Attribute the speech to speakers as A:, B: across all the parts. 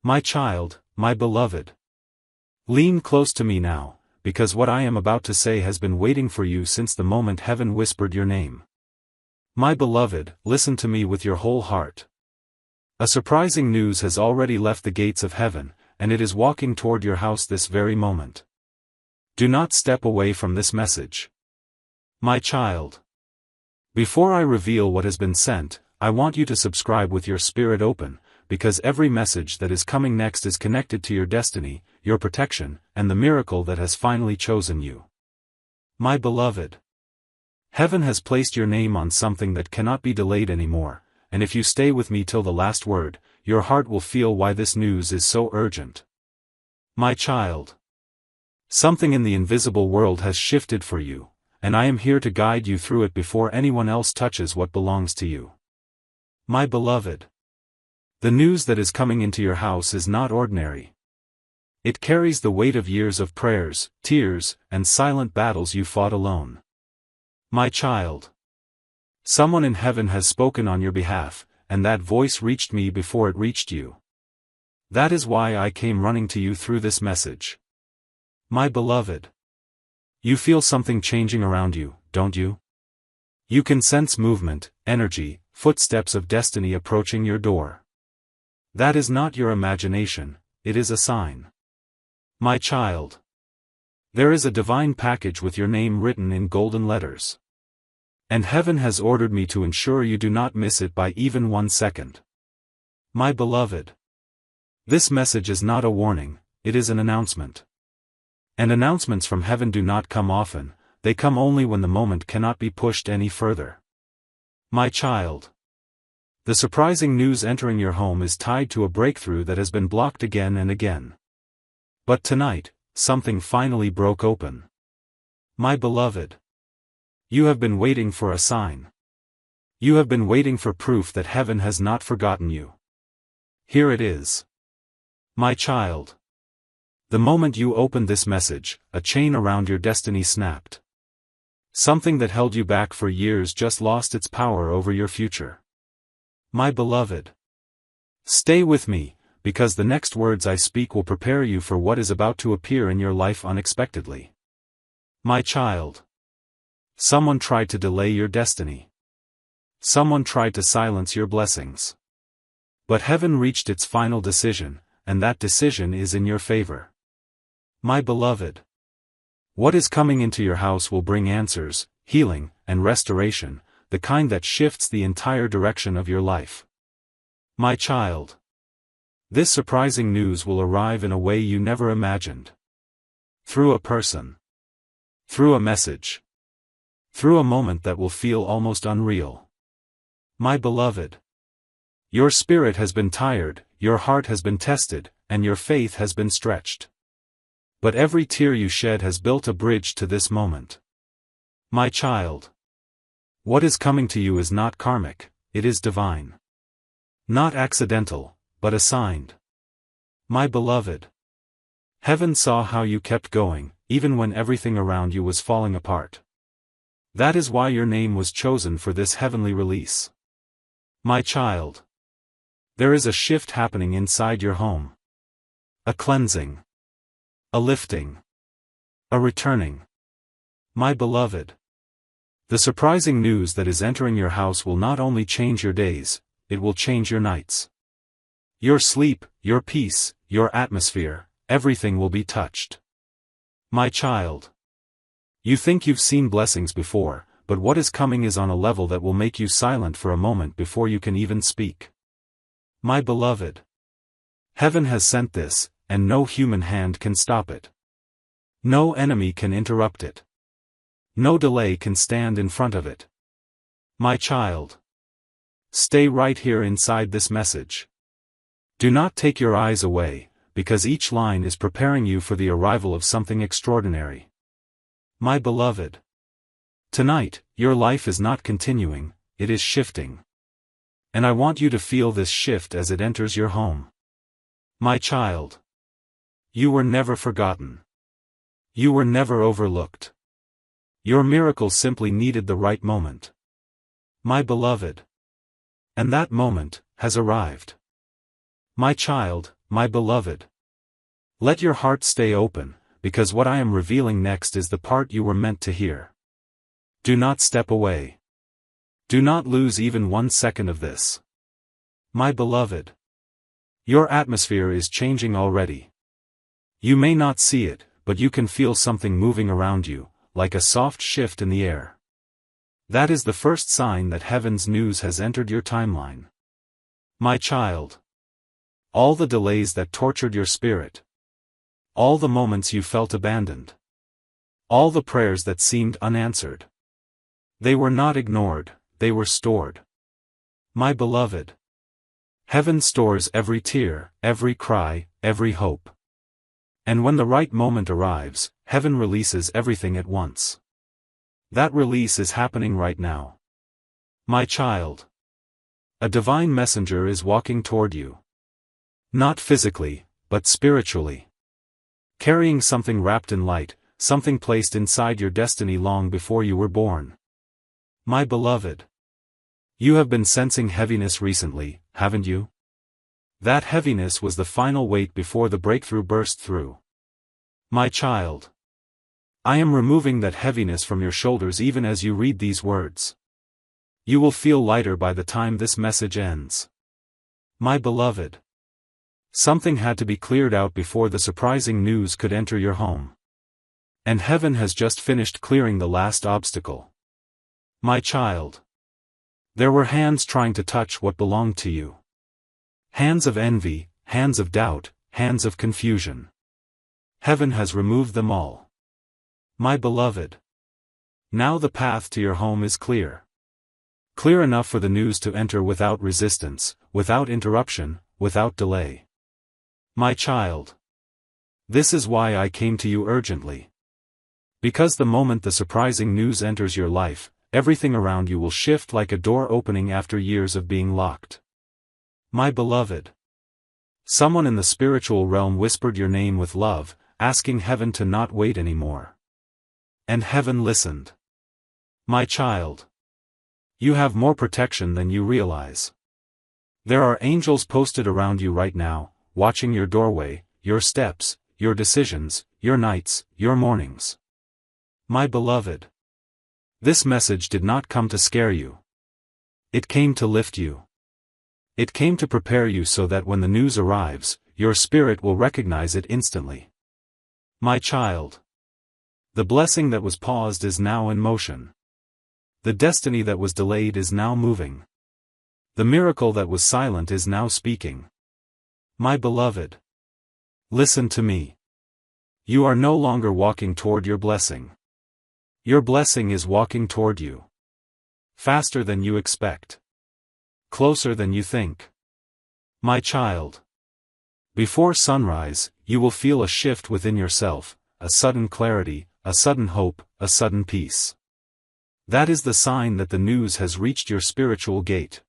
A: My child, my beloved. Lean close to me now, because what I am about to say has been waiting for you since the moment heaven whispered your name. My beloved, listen to me with your whole heart. A surprising news has already left the gates of heaven, and it is walking toward your house this very moment. Do not step away from this message. My child. Before I reveal what has been sent, I want you to subscribe with your spirit open, because every message that is coming next is connected to your destiny, your protection, and the miracle that has finally chosen you. My beloved. Heaven has placed your name on something that cannot be delayed anymore, and if you stay with me till the last word, your heart will feel why this news is so urgent. My child. Something in the invisible world has shifted for you, and I am here to guide you through it before anyone else touches what belongs to you. My beloved. The news that is coming into your house is not ordinary. It carries the weight of years of prayers, tears, and silent battles you fought alone. My child. Someone in heaven has spoken on your behalf, and that voice reached me before it reached you. That is why I came running to you through this message. My beloved. You feel something changing around you, don't you? You can sense movement, energy, footsteps of destiny approaching your door. That is not your imagination, it is a sign. My child. There is a divine package with your name written in golden letters. And heaven has ordered me to ensure you do not miss it by even 1 second. My beloved. This message is not a warning, it is an announcement. And announcements from heaven do not come often, they come only when the moment cannot be pushed any further. My child. The surprising news entering your home is tied to a breakthrough that has been blocked again and again. But tonight, something finally broke open. My beloved. You have been waiting for a sign. You have been waiting for proof that heaven has not forgotten you. Here it is. My child. The moment you opened this message, a chain around your destiny snapped. Something that held you back for years just lost its power over your future. My beloved. Stay with me, because the next words I speak will prepare you for what is about to appear in your life unexpectedly. My child. Someone tried to delay your destiny. Someone tried to silence your blessings. But heaven reached its final decision, and that decision is in your favor. My beloved. What is coming into your house will bring answers, healing, and restoration, the kind that shifts the entire direction of your life. My child. This surprising news will arrive in a way you never imagined. Through a person. Through a message. Through a moment that will feel almost unreal. My beloved. Your spirit has been tired, your heart has been tested, and your faith has been stretched. But every tear you shed has built a bridge to this moment. My child. What is coming to you is not karmic, it is divine. Not accidental, but assigned. My beloved. Heaven saw how you kept going, even when everything around you was falling apart. That is why your name was chosen for this heavenly release. My child. There is a shift happening inside your home. A cleansing. A lifting. A returning. My beloved. The surprising news that is entering your house will not only change your days, it will change your nights. Your sleep, your peace, your atmosphere, everything will be touched. My child. You think you've seen blessings before, but what is coming is on a level that will make you silent for a moment before you can even speak. My beloved. Heaven has sent this, and no human hand can stop it. No enemy can interrupt it. No delay can stand in front of it. My child. Stay right here inside this message. Do not take your eyes away, because each line is preparing you for the arrival of something extraordinary. My beloved. Tonight, your life is not continuing, it is shifting. And I want you to feel this shift as it enters your home. My child. You were never forgotten. You were never overlooked. Your miracle simply needed the right moment. My beloved. And that moment has arrived. My child, my beloved. Let your heart stay open, because what I am revealing next is the part you were meant to hear. Do not step away. Do not lose even 1 second of this. My beloved. Your atmosphere is changing already. You may not see it, but you can feel something moving around you, like a soft shift in the air. That is the first sign that heaven's news has entered your timeline. My child. All the delays that tortured your spirit. All the moments you felt abandoned. All the prayers that seemed unanswered. They were not ignored, they were stored. My beloved. Heaven stores every tear, every cry, every hope. And when the right moment arrives, heaven releases everything at once. That release is happening right now. My child. A divine messenger is walking toward you. Not physically, but spiritually. Carrying something wrapped in light, something placed inside your destiny long before you were born. My beloved. You have been sensing heaviness recently, haven't you? That heaviness was the final weight before the breakthrough burst through. My child. I am removing that heaviness from your shoulders even as you read these words. You will feel lighter by the time this message ends. My beloved. Something had to be cleared out before the surprising news could enter your home. And heaven has just finished clearing the last obstacle. My child. There were hands trying to touch what belonged to you. Hands of envy, hands of doubt, hands of confusion. Heaven has removed them all. My beloved. Now the path to your home is clear. Clear enough for the news to enter without resistance, without interruption, without delay. My child. This is why I came to you urgently. Because the moment the surprising news enters your life, everything around you will shift like a door opening after years of being locked. My beloved. Someone in the spiritual realm whispered your name with love, asking heaven to not wait anymore. And heaven listened. My child. You have more protection than you realize. There are angels posted around you right now, watching your doorway, your steps, your decisions, your nights, your mornings. My beloved. This message did not come to scare you. It came to lift you. It came to prepare you so that when the news arrives, your spirit will recognize it instantly. My child. The blessing that was paused is now in motion. The destiny that was delayed is now moving. The miracle that was silent is now speaking. My beloved. Listen to me. You are no longer walking toward your blessing. Your blessing is walking toward you. Faster than you expect. Closer than you think. My child. Before sunrise, you will feel a shift within yourself, a sudden clarity, a sudden hope, a sudden peace. That is the sign that the news has reached your spiritual gate.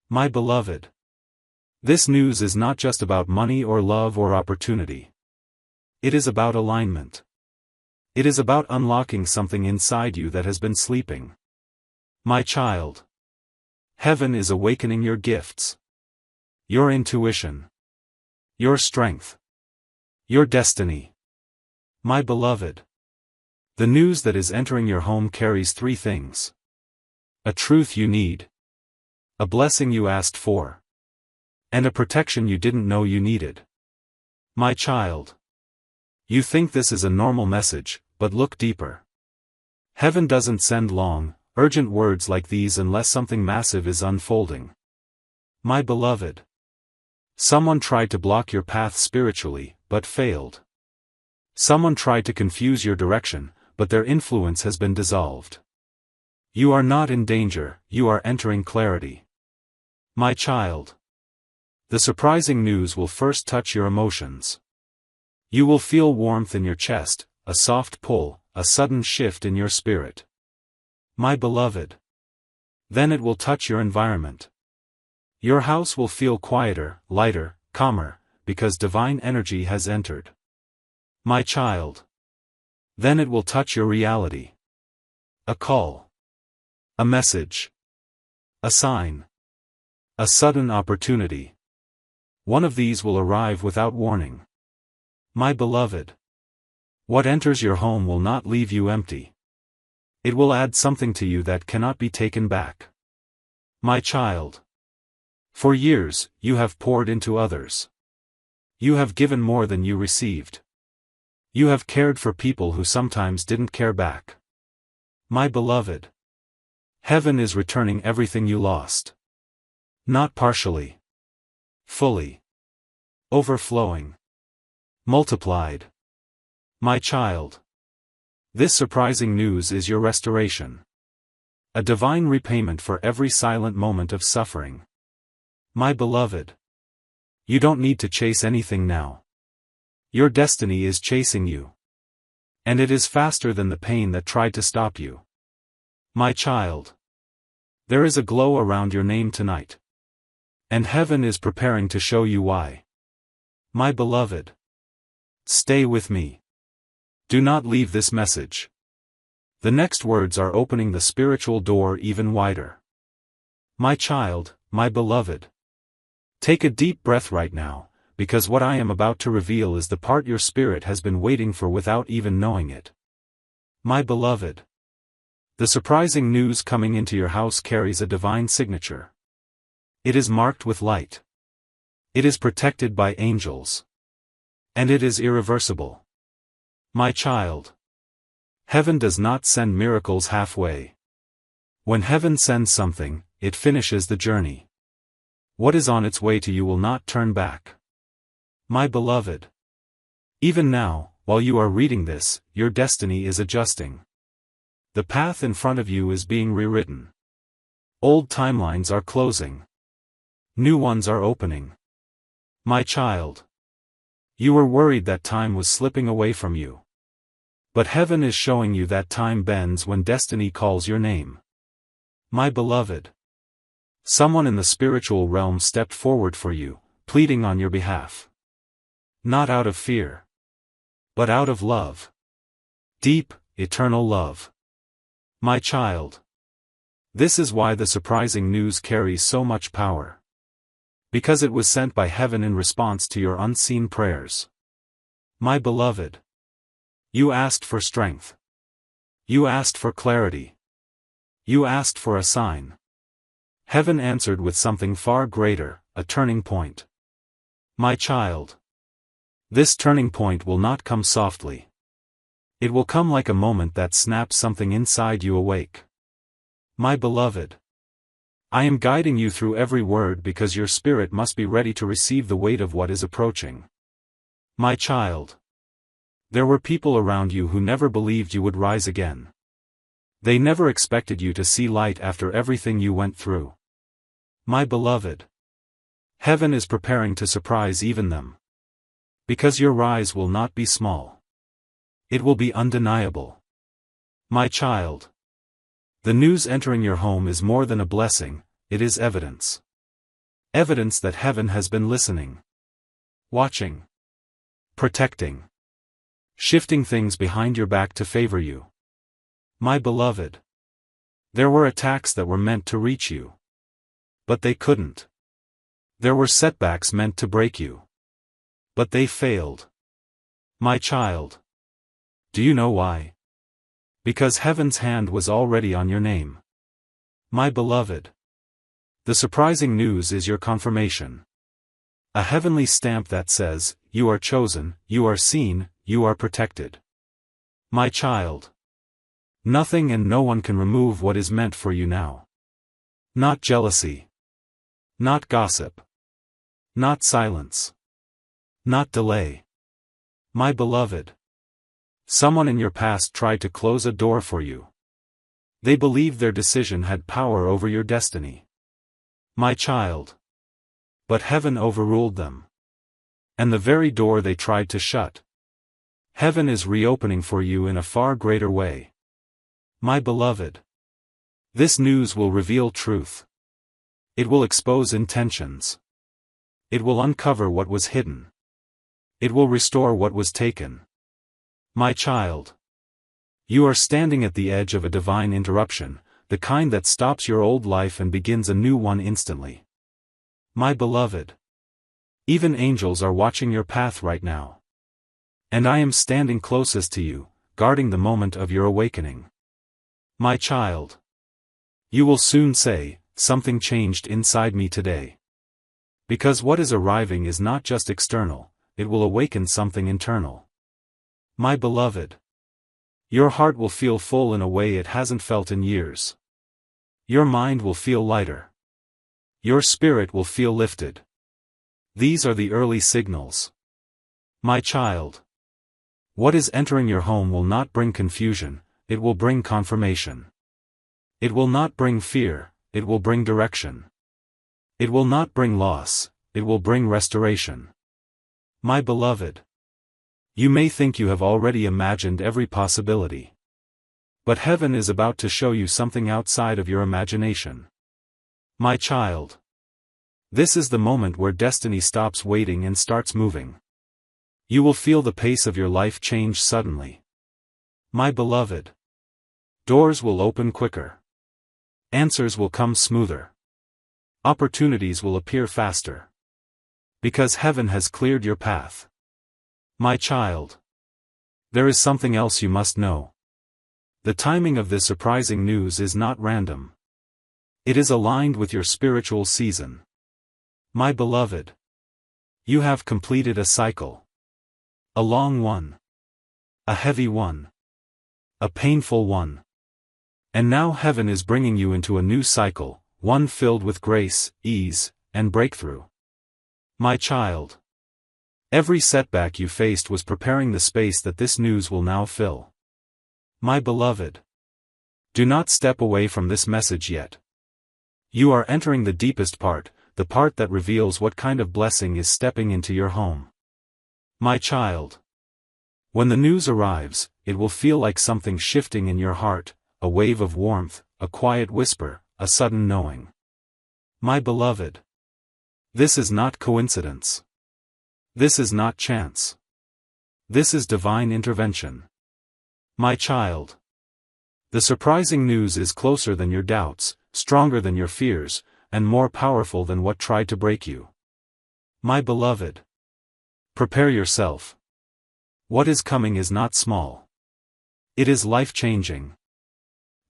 A: My beloved. This news is not just about money or love or opportunity. It is about alignment. It is about unlocking something inside you that has been sleeping. My child. Heaven is awakening your gifts. Your intuition. Your strength. Your destiny. My beloved. The news that is entering your home carries 3 things. A truth you need. A blessing you asked for. And a protection you didn't know you needed. My child. You think this is a normal message, but look deeper. Heaven doesn't send long, urgent words like these unless something massive is unfolding. My beloved. Someone tried to block your path spiritually, but failed. Someone tried to confuse your direction, but their influence has been dissolved. You are not in danger, you are entering clarity. My child. The surprising news will first touch your emotions. You will feel warmth in your chest, a soft pull, a sudden shift in your spirit. My beloved. Then it will touch your environment. Your house will feel quieter, lighter, calmer, because divine energy has entered. My child. Then it will touch your reality. A call. A message. A sign. A sudden opportunity. One of these will arrive without warning. My beloved. What enters your home will not leave you empty. It will add something to you that cannot be taken back. My child. For years, you have poured into others. You have given more than you received. You have cared for people who sometimes didn't care back. My beloved. Heaven is returning everything you lost. Not partially. Fully. Overflowing. Multiplied. My child. This surprising news is your restoration. A divine repayment for every silent moment of suffering. My beloved. You don't need to chase anything now. Your destiny is chasing you. And it is faster than the pain that tried to stop you. My child. There is a glow around your name tonight. And heaven is preparing to show you why. My beloved. Stay with me. Do not leave this message. The next words are opening the spiritual door even wider. My child, my beloved. Take a deep breath right now, because what I am about to reveal is the part your spirit has been waiting for without even knowing it. My beloved. The surprising news coming into your house carries a divine signature. It is marked with light. It is protected by angels. And it is irreversible. My child. Heaven does not send miracles halfway. When heaven sends something, it finishes the journey. What is on its way to you will not turn back. My beloved. Even now, while you are reading this, your destiny is adjusting. The path in front of you is being rewritten. Old timelines are closing. New ones are opening. My child. You were worried that time was slipping away from you. But heaven is showing you that time bends when destiny calls your name. My beloved. Someone in the spiritual realm stepped forward for you, pleading on your behalf. Not out of fear. But out of love. Deep, eternal love. My child. This is why the surprising news carries so much power. Because it was sent by heaven in response to your unseen prayers. My beloved. You asked for strength. You asked for clarity. You asked for a sign. Heaven answered with something far greater, a turning point. My child. This turning point will not come softly. It will come like a moment that snaps something inside you awake. My beloved. I am guiding you through every word because your spirit must be ready to receive the weight of what is approaching. My child. There were people around you who never believed you would rise again. They never expected you to see light after everything you went through. My beloved. Heaven is preparing to surprise even them. Because your rise will not be small. It will be undeniable. My child. The news entering your home is more than a blessing, it is evidence. Evidence that heaven has been listening. Watching. Protecting. Shifting things behind your back to favor you. My beloved. There were attacks that were meant to reach you. But they couldn't. There were setbacks meant to break you. But they failed. My child. Do you know why? Because heaven's hand was already on your name. My beloved. The surprising news is your confirmation. A heavenly stamp that says, you are chosen, you are seen, you are protected. My child. Nothing and no one can remove what is meant for you now. Not jealousy. Not gossip. Not silence. Not delay. My beloved. Someone in your past tried to close a door for you. They believed their decision had power over your destiny. My child. But heaven overruled them. And the very door they tried to shut. Heaven is reopening for you in a far greater way. My beloved. This news will reveal truth. It will expose intentions. It will uncover what was hidden. It will restore what was taken. My child. You are standing at the edge of a divine interruption, the kind that stops your old life and begins a new one instantly. My beloved. Even angels are watching your path right now. And I am standing closest to you, guarding the moment of your awakening. My child. You will soon say, something changed inside me today. Because what is arriving is not just external, it will awaken something internal. My beloved. Your heart will feel full in a way it hasn't felt in years. Your mind will feel lighter. Your spirit will feel lifted. These are the early signals. My child. What is entering your home will not bring confusion, it will bring confirmation. It will not bring fear, it will bring direction. It will not bring loss, it will bring restoration. My beloved. You may think you have already imagined every possibility. But heaven is about to show you something outside of your imagination. My child. This is the moment where destiny stops waiting and starts moving. You will feel the pace of your life change suddenly. My beloved. Doors will open quicker. Answers will come smoother. Opportunities will appear faster. Because heaven has cleared your path. My child. There is something else you must know. The timing of this surprising news is not random. It is aligned with your spiritual season. My beloved. You have completed a cycle. A long one. A heavy one. A painful one. And now heaven is bringing you into a new cycle, one filled with grace, ease, and breakthrough. My child. Every setback you faced was preparing the space that this news will now fill. My beloved. Do not step away from this message yet. You are entering the deepest part, the part that reveals what kind of blessing is stepping into your home. My child. When the news arrives, it will feel like something shifting in your heart, a wave of warmth, a quiet whisper, a sudden knowing. My beloved. This is not coincidence. This is not chance. This is divine intervention. My child. The surprising news is closer than your doubts, stronger than your fears, and more powerful than what tried to break you. My beloved. Prepare yourself. What is coming is not small. It is life-changing.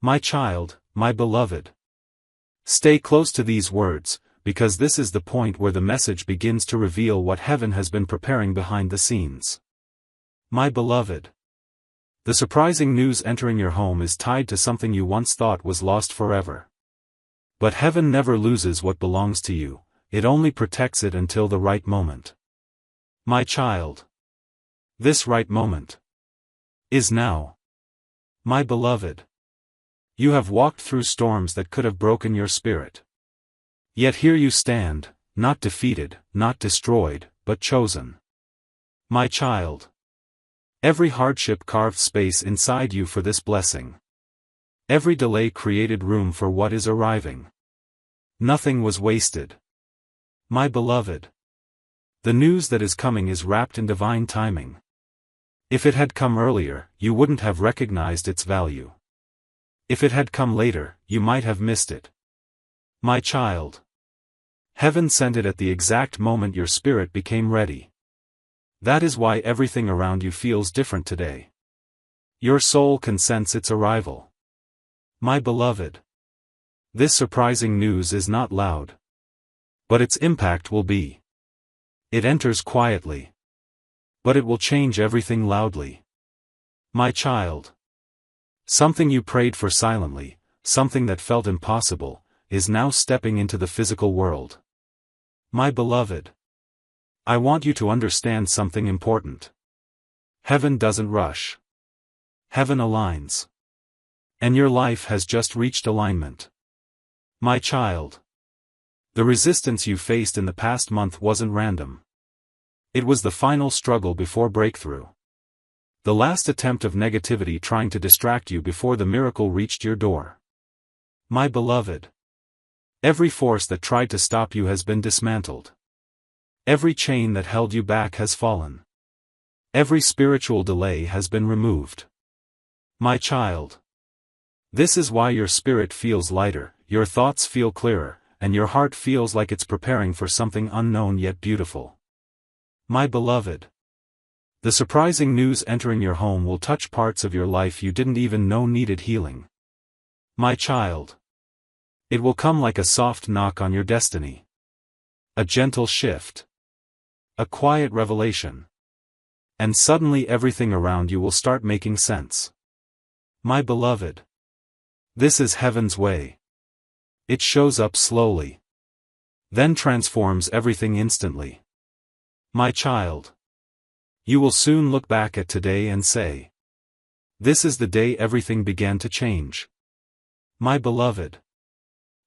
A: My child, my beloved. Stay close to these words, because this is the point where the message begins to reveal what heaven has been preparing behind the scenes. My beloved. The surprising news entering your home is tied to something you once thought was lost forever. But heaven never loses what belongs to you, it only protects it until the right moment. My child. This right moment is now. My beloved. You have walked through storms that could have broken your spirit. Yet here you stand, not defeated, not destroyed, but chosen. My child. Every hardship carved space inside you for this blessing. Every delay created room for what is arriving. Nothing was wasted. My beloved. The news that is coming is wrapped in divine timing. If it had come earlier, you wouldn't have recognized its value. If it had come later, you might have missed it. My child. Heaven sent it at the exact moment your spirit became ready. That is why everything around you feels different today. Your soul can sense its arrival. My beloved. This surprising news is not loud. But its impact will be. It enters quietly. But it will change everything loudly. My child. Something you prayed for silently, something that felt impossible, is now stepping into the physical world. My beloved. I want you to understand something important. Heaven doesn't rush. Heaven aligns. And your life has just reached alignment. My child. The resistance you faced in the past month wasn't random. It was the final struggle before breakthrough. The last attempt of negativity trying to distract you before the miracle reached your door. My beloved. Every force that tried to stop you has been dismantled. Every chain that held you back has fallen. Every spiritual delay has been removed. My child. This is why your spirit feels lighter, your thoughts feel clearer, and your heart feels like it's preparing for something unknown yet beautiful. My beloved. The surprising news entering your home will touch parts of your life you didn't even know needed healing. My child. It will come like a soft knock on your destiny. A gentle shift. A quiet revelation. And suddenly everything around you will start making sense. My beloved. This is heaven's way. It shows up slowly. Then transforms everything instantly. My child. You will soon look back at today and say, this is the day everything began to change. My beloved.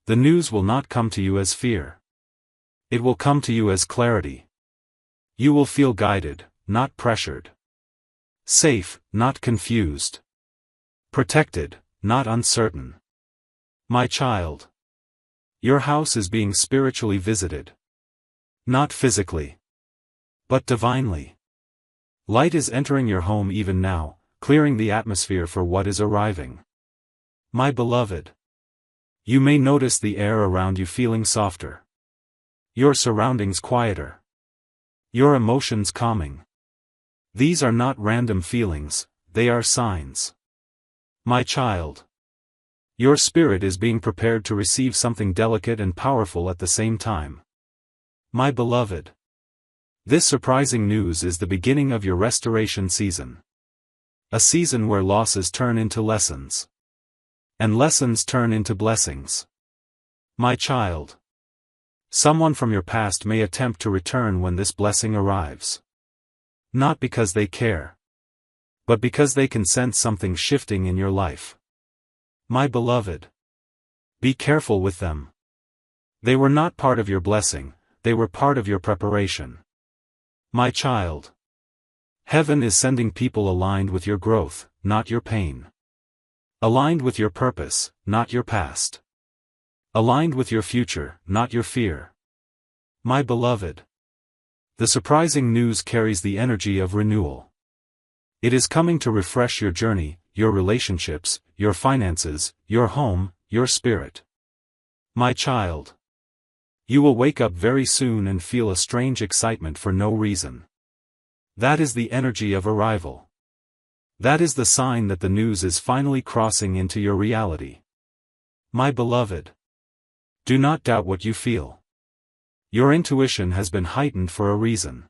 A: The news will not come to you as fear. It will come to you as clarity. You will feel guided, not pressured. Safe, not confused. Protected, not uncertain. My child. Your house is being spiritually visited. Not physically, but divinely. Light is entering your home even now, clearing the atmosphere for what is arriving. My beloved. You may notice the air around you feeling softer. Your surroundings quieter. Your emotions calming. These are not random feelings, they are signs. My child. Your spirit is being prepared to receive something delicate and powerful at the same time. My beloved. This surprising news is the beginning of your restoration season. A season where losses turn into lessons. And lessons turn into blessings. My child. Someone from your past may attempt to return when this blessing arrives. Not because they care. But because they can sense something shifting in your life. My beloved. Be careful with them. They were not part of your blessing, they were part of your preparation. My child. Heaven is sending people aligned with your growth, not your pain. Aligned with your purpose, not your past. Aligned with your future, not your fear. My beloved. The surprising news carries the energy of renewal. It is coming to refresh your journey, your relationships, your finances, your home, your spirit. My child. You will wake up very soon and feel a strange excitement for no reason. That is the energy of arrival. That is the sign that the news is finally crossing into your reality. My beloved. Do not doubt what you feel. Your intuition has been heightened for a reason.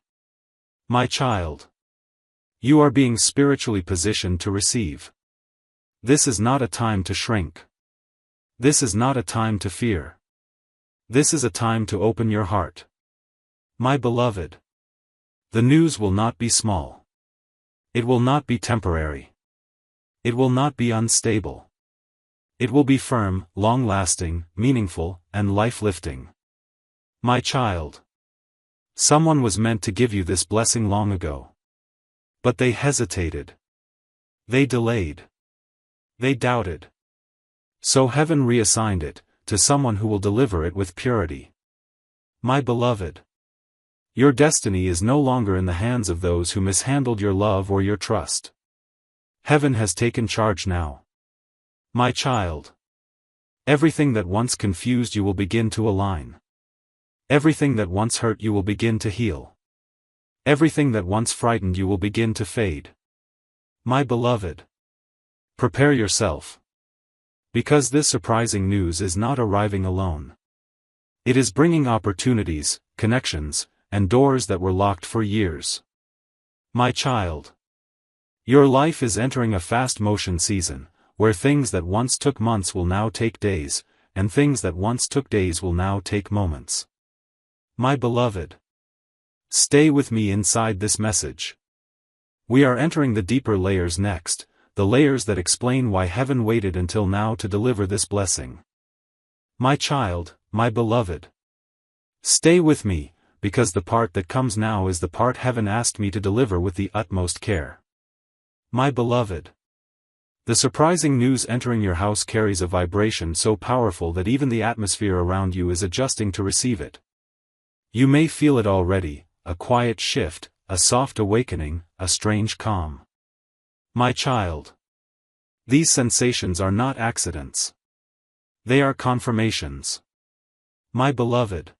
A: My child. You are being spiritually positioned to receive. This is not a time to shrink. This is not a time to fear. This is a time to open your heart. My beloved. The news will not be small. It will not be temporary. It will not be unstable. It will be firm, long-lasting, meaningful, and life-lifting. My child. Someone was meant to give you this blessing long ago. But they hesitated. They delayed. They doubted. So heaven reassigned it to someone who will deliver it with purity. My beloved. Your destiny is no longer in the hands of those who mishandled your love or your trust. Heaven has taken charge now. My child. Everything that once confused you will begin to align. Everything that once hurt you will begin to heal. Everything that once frightened you will begin to fade. My beloved. Prepare yourself. Because this surprising news is not arriving alone. It is bringing opportunities, connections, and doors that were locked for years. My child. Your life is entering a fast motion season, where things that once took months will now take days, and things that once took days will now take moments. My beloved. Stay with me inside this message. We are entering the deeper layers next, the layers that explain why heaven waited until now to deliver this blessing. My child, my beloved. Stay with me, because the part that comes now is the part heaven asked me to deliver with the utmost care. My beloved. The surprising news entering your house carries a vibration so powerful that even the atmosphere around you is adjusting to receive it. You may feel it already, a quiet shift, a soft awakening, a strange calm. My child. These sensations are not accidents. They are confirmations. My beloved.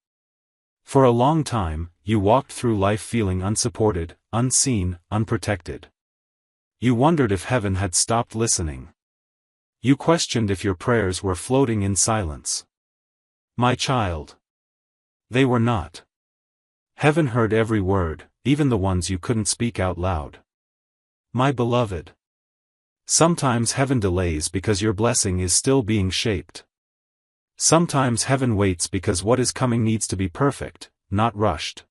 A: For a long time, you walked through life feeling unsupported, unseen, unprotected. You wondered if heaven had stopped listening. You questioned if your prayers were floating in silence. My child. They were not. Heaven heard every word, even the ones you couldn't speak out loud. My beloved. Sometimes heaven delays because your blessing is still being shaped. Sometimes heaven waits because what is coming needs to be perfect, not rushed.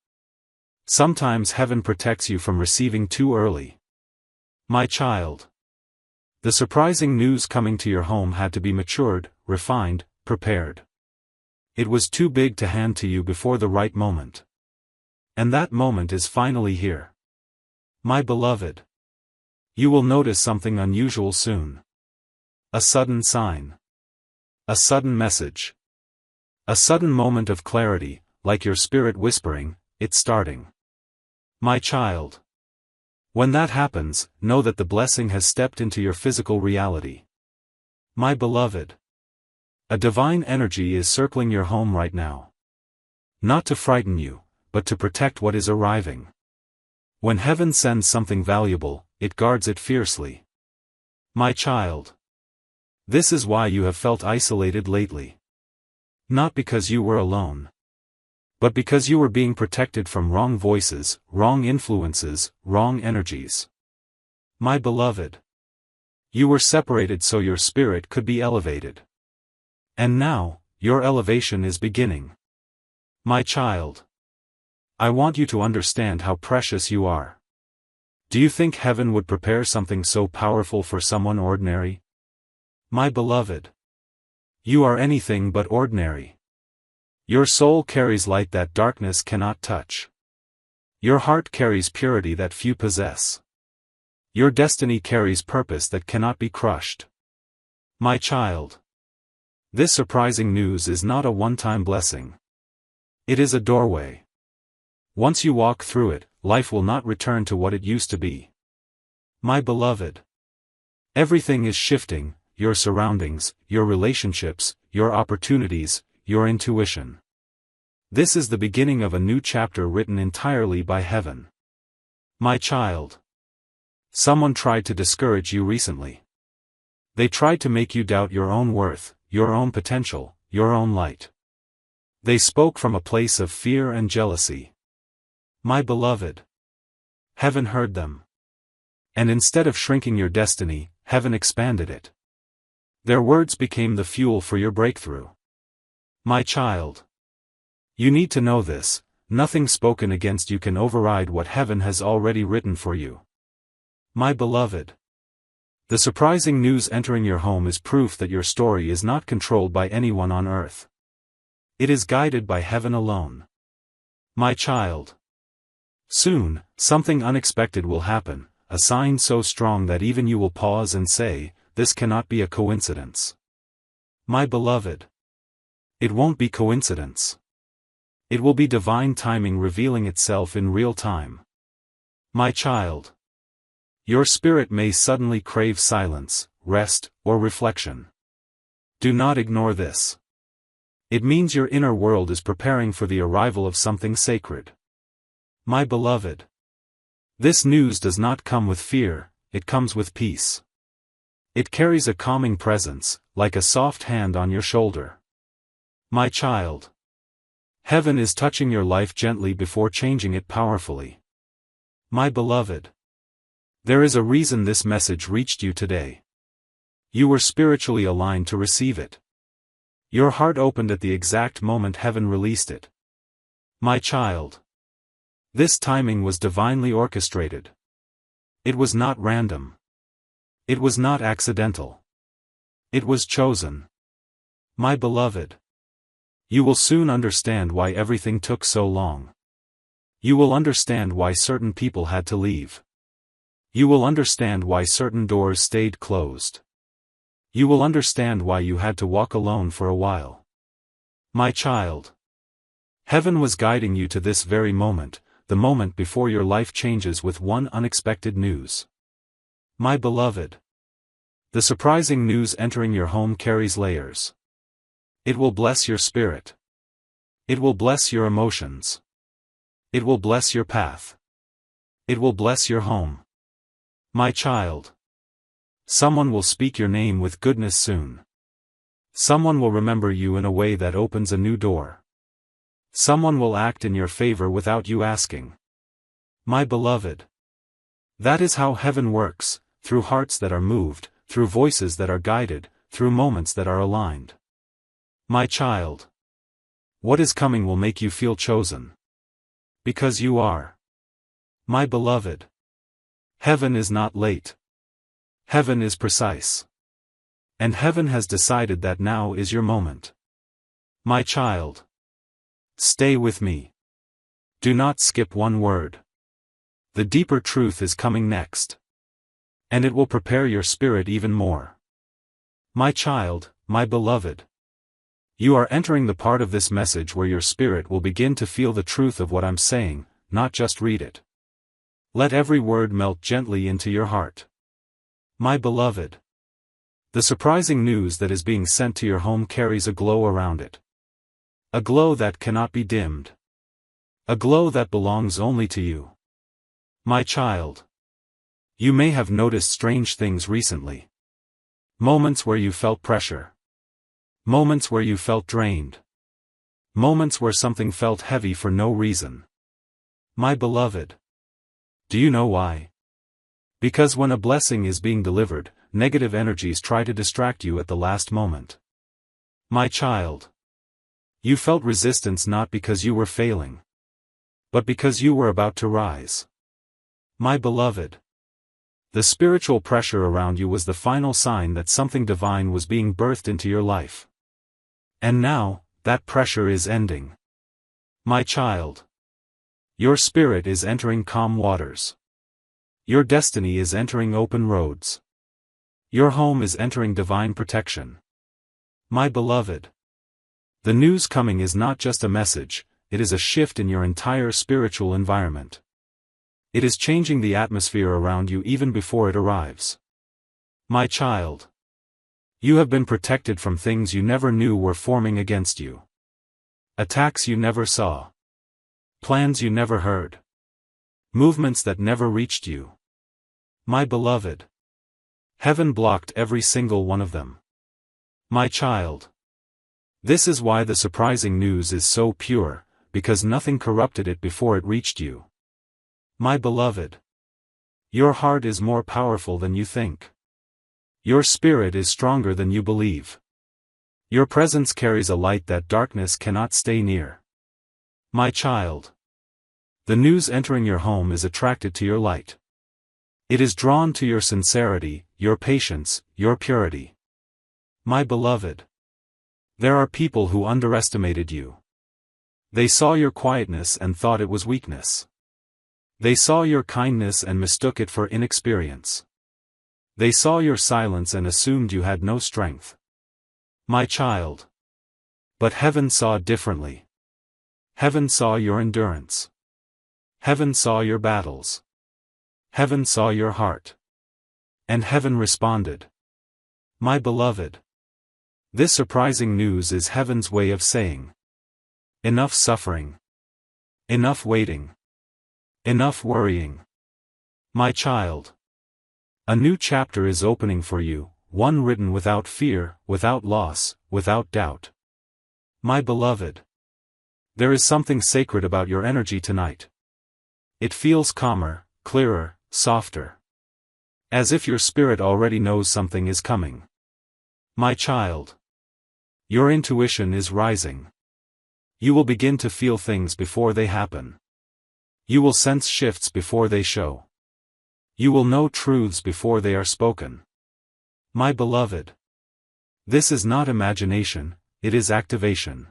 A: Sometimes heaven protects you from receiving too early. My child. The surprising news coming to your home had to be matured, refined, prepared. It was too big to hand to you before the right moment. And that moment is finally here. My beloved. You will notice something unusual soon. A sudden sign. A sudden message. A sudden moment of clarity, like your spirit whispering, "It's starting." My child. When that happens, know that the blessing has stepped into your physical reality. My beloved. A divine energy is circling your home right now. Not to frighten you, but to protect what is arriving. When heaven sends something valuable, it guards it fiercely. My child. This is why you have felt isolated lately. Not because you were alone. But because you were being protected from wrong voices, wrong influences, wrong energies. My beloved. You were separated so your spirit could be elevated. And now, your elevation is beginning. My child. I want you to understand how precious you are. Do you think heaven would prepare something so powerful for someone ordinary? My beloved. You are anything but ordinary. Your soul carries light that darkness cannot touch. Your heart carries purity that few possess. Your destiny carries purpose that cannot be crushed. My child. This surprising news is not a one-time blessing. It is a doorway. Once you walk through it, life will not return to what it used to be. My beloved. Everything is shifting, your surroundings, your relationships, your opportunities, your intuition. This is the beginning of a new chapter written entirely by heaven. My child. Someone tried to discourage you recently. They tried to make you doubt your own worth, your own potential, your own light. They spoke from a place of fear and jealousy. My beloved. Heaven heard them. And instead of shrinking your destiny, heaven expanded it. Their words became the fuel for your breakthrough. My child. You need to know this, nothing spoken against you can override what heaven has already written for you. My beloved. The surprising news entering your home is proof that your story is not controlled by anyone on earth. It is guided by heaven alone. My child. Soon, something unexpected will happen, a sign so strong that even you will pause and say, "This cannot be a coincidence." My beloved. It won't be coincidence. It will be divine timing revealing itself in real time. My child. Your spirit may suddenly crave silence, rest, or reflection. Do not ignore this. It means your inner world is preparing for the arrival of something sacred. My beloved. This news does not come with fear, it comes with peace. It carries a calming presence, like a soft hand on your shoulder. My child. Heaven is touching your life gently before changing it powerfully. My beloved. There is a reason this message reached you today. You were spiritually aligned to receive it. Your heart opened at the exact moment heaven released it. My child. This timing was divinely orchestrated. It was not random. It was not accidental. It was chosen. My beloved. You will soon understand why everything took so long. You will understand why certain people had to leave. You will understand why certain doors stayed closed. You will understand why you had to walk alone for a while. My child. Heaven was guiding you to this very moment, the moment before your life changes with one unexpected news. My beloved. The surprising news entering your home carries layers. It will bless your spirit. It will bless your emotions. It will bless your path. It will bless your home. My child. Someone will speak your name with goodness soon. Someone will remember you in a way that opens a new door. Someone will act in your favor without you asking. My beloved. That is how heaven works, through hearts that are moved, through voices that are guided, through moments that are aligned. My child. What is coming will make you feel chosen. Because you are. My beloved. Heaven is not late. Heaven is precise. And heaven has decided that now is your moment. My child. Stay with me. Do not skip one word. The deeper truth is coming next. And it will prepare your spirit even more. My child, my beloved. You are entering the part of this message where your spirit will begin to feel the truth of what I'm saying, not just read it. Let every word melt gently into your heart. My beloved. The surprising news that is being sent to your home carries a glow around it. A glow that cannot be dimmed. A glow that belongs only to you. My child. You may have noticed strange things recently. Moments where you felt pressure. Moments where you felt drained. Moments where something felt heavy for no reason. My beloved. Do you know why? Because when a blessing is being delivered, negative energies try to distract you at the last moment. My child. You felt resistance not because you were failing, but because you were about to rise. My beloved. The spiritual pressure around you was the final sign that something divine was being birthed into your life. And now, that pressure is ending. My child. Your spirit is entering calm waters. Your destiny is entering open roads. Your home is entering divine protection. My beloved. The news coming is not just a message, it is a shift in your entire spiritual environment. It is changing the atmosphere around you even before it arrives. My child. You have been protected from things you never knew were forming against you. Attacks you never saw. Plans you never heard. Movements that never reached you. My beloved. Heaven blocked every single one of them. My child. This is why the surprising news is so pure, because nothing corrupted it before it reached you. My beloved. Your heart is more powerful than you think. Your spirit is stronger than you believe. Your presence carries a light that darkness cannot stay near. My child. The news entering your home is attracted to your light. It is drawn to your sincerity, your patience, your purity. My beloved. There are people who underestimated you. They saw your quietness and thought it was weakness. They saw your kindness and mistook it for inexperience. They saw your silence and assumed you had no strength. My child. But heaven saw differently. Heaven saw your endurance. Heaven saw your battles. Heaven saw your heart. And heaven responded. My beloved. This surprising news is heaven's way of saying, enough suffering. Enough waiting. Enough worrying. My child. A new chapter is opening for you, one written without fear, without loss, without doubt. My beloved. There is something sacred about your energy tonight. It feels calmer, clearer, softer. As if your spirit already knows something is coming. My child. Your intuition is rising. You will begin to feel things before they happen. You will sense shifts before they show. You will know truths before they are spoken. My beloved. This is not imagination, it is activation.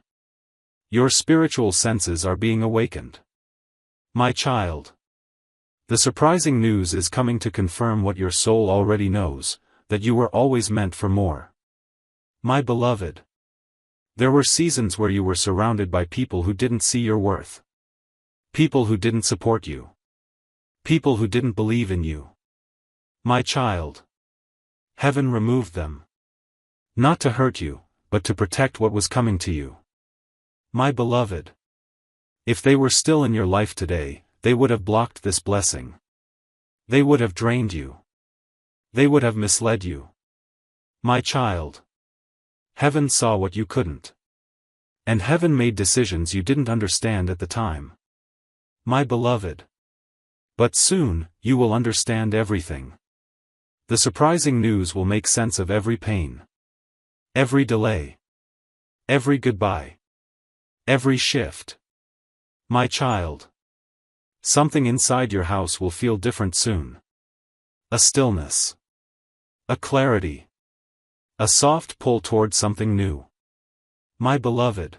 A: Your spiritual senses are being awakened. My child. The surprising news is coming to confirm what your soul already knows, that you were always meant for more. My beloved. There were seasons where you were surrounded by people who didn't see your worth. People who didn't support you. People who didn't believe in you. My child. Heaven removed them. Not to hurt you, but to protect what was coming to you. My beloved. If they were still in your life today, they would have blocked this blessing. They would have drained you. They would have misled you. My child. Heaven saw what you couldn't. And heaven made decisions you didn't understand at the time. My beloved. But soon, you will understand everything. The surprising news will make sense of every pain. Every delay. Every goodbye. Every shift. My child. Something inside your house will feel different soon. A stillness. A clarity. A soft pull toward something new. My beloved.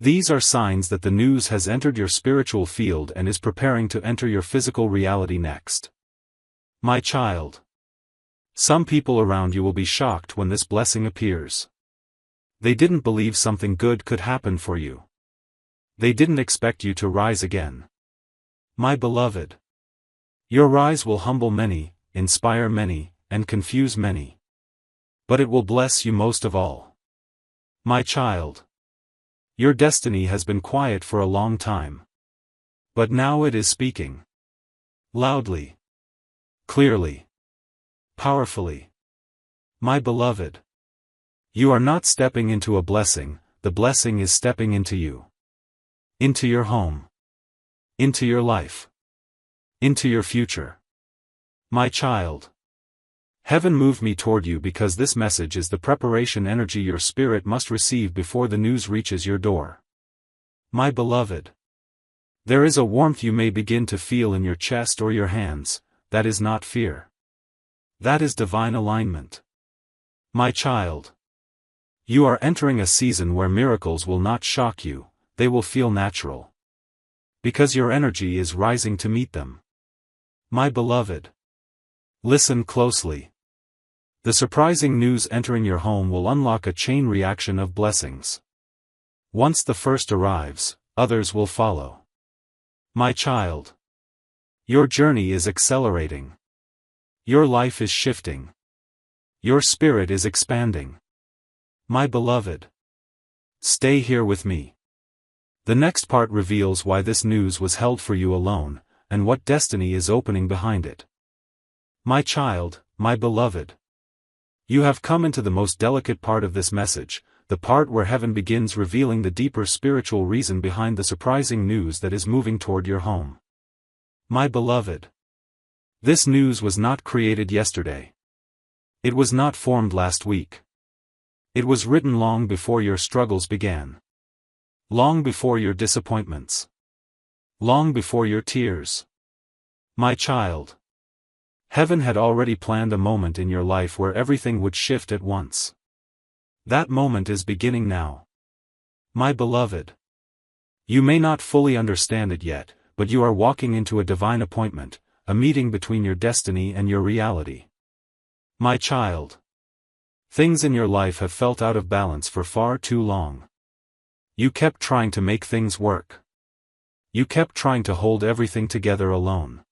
A: These are signs that the news has entered your spiritual field and is preparing to enter your physical reality next. My child. Some people around you will be shocked when this blessing appears. They didn't believe something good could happen for you. They didn't expect you to rise again. My beloved. Your rise will humble many, inspire many, and confuse many. But it will bless you most of all. My child. Your destiny has been quiet for a long time. But now it is speaking. Loudly. Clearly. Powerfully. My beloved. You are not stepping into a blessing, the blessing is stepping into you. Into your home. Into your life. Into your future. My child. Heaven moved me toward you because this message is the preparation energy your spirit must receive before the news reaches your door. My beloved. There is a warmth you may begin to feel in your chest or your hands, that is not fear. That is divine alignment. My child. You are entering a season where miracles will not shock you, they will feel natural. Because your energy is rising to meet them. My beloved. Listen closely. The surprising news entering your home will unlock a chain reaction of blessings. Once the first arrives, others will follow. My child. Your journey is accelerating. Your life is shifting. Your spirit is expanding. My beloved. Stay here with me. The next part reveals why this news was held for you alone, and what destiny is opening behind it. My child, my beloved. You have come into the most delicate part of this message, the part where heaven begins revealing the deeper spiritual reason behind the surprising news that is moving toward your home. My beloved. This news was not created yesterday. It was not formed last week. It was written long before your struggles began. Long before your disappointments. Long before your tears. My child. Heaven had already planned a moment in your life where everything would shift at once. That moment is beginning now. My beloved. You may not fully understand it yet, but you are walking into a divine appointment, a meeting between your destiny and your reality. My child. Things in your life have felt out of balance for far too long. You kept trying to make things work. You kept trying to hold everything together alone.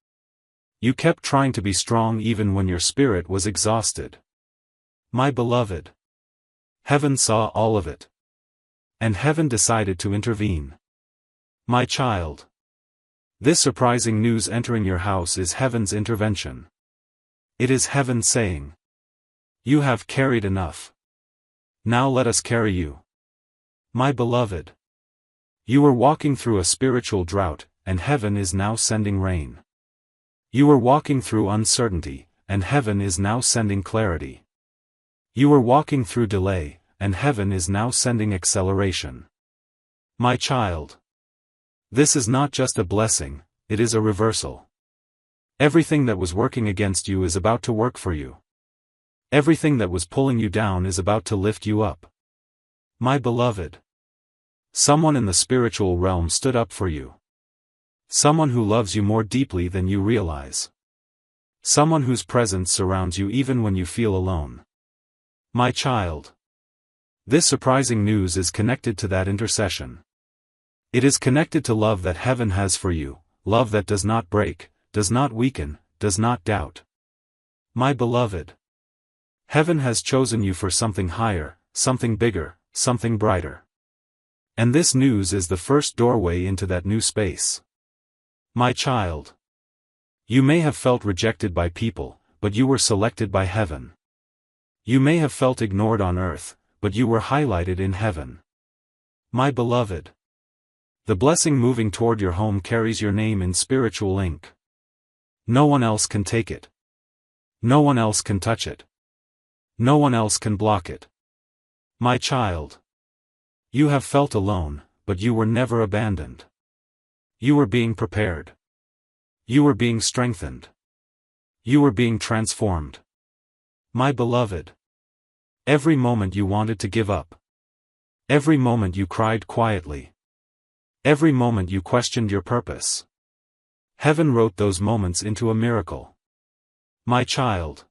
A: You kept trying to be strong even when your spirit was exhausted. My beloved. Heaven saw all of it. And heaven decided to intervene. My child. This surprising news entering your house is heaven's intervention. It is heaven saying, "You have carried enough. Now let us carry you." My beloved. You were walking through a spiritual drought, and heaven is now sending rain. You were walking through uncertainty, and heaven is now sending clarity. You were walking through delay, and heaven is now sending acceleration. My child. This is not just a blessing, it is a reversal. Everything that was working against you is about to work for you. Everything that was pulling you down is about to lift you up. My beloved. Someone in the spiritual realm stood up for you. Someone who loves you more deeply than you realize. Someone whose presence surrounds you even when you feel alone. My child. This surprising news is connected to that intercession. It is connected to love that heaven has for you, love that does not break, does not weaken, does not doubt. My beloved. Heaven has chosen you for something higher, something bigger, something brighter. And this news is the first doorway into that new space. My child. You may have felt rejected by people, but you were selected by heaven. You may have felt ignored on earth, but you were highlighted in heaven. My beloved. The blessing moving toward your home carries your name in spiritual ink. No one else can take it. No one else can touch it. No one else can block it. My child. You have felt alone, but you were never abandoned. You were being prepared. You were being strengthened. You were being transformed. My beloved. Every moment you wanted to give up. Every moment you cried quietly. Every moment you questioned your purpose. Heaven wrote those moments into a miracle. My child.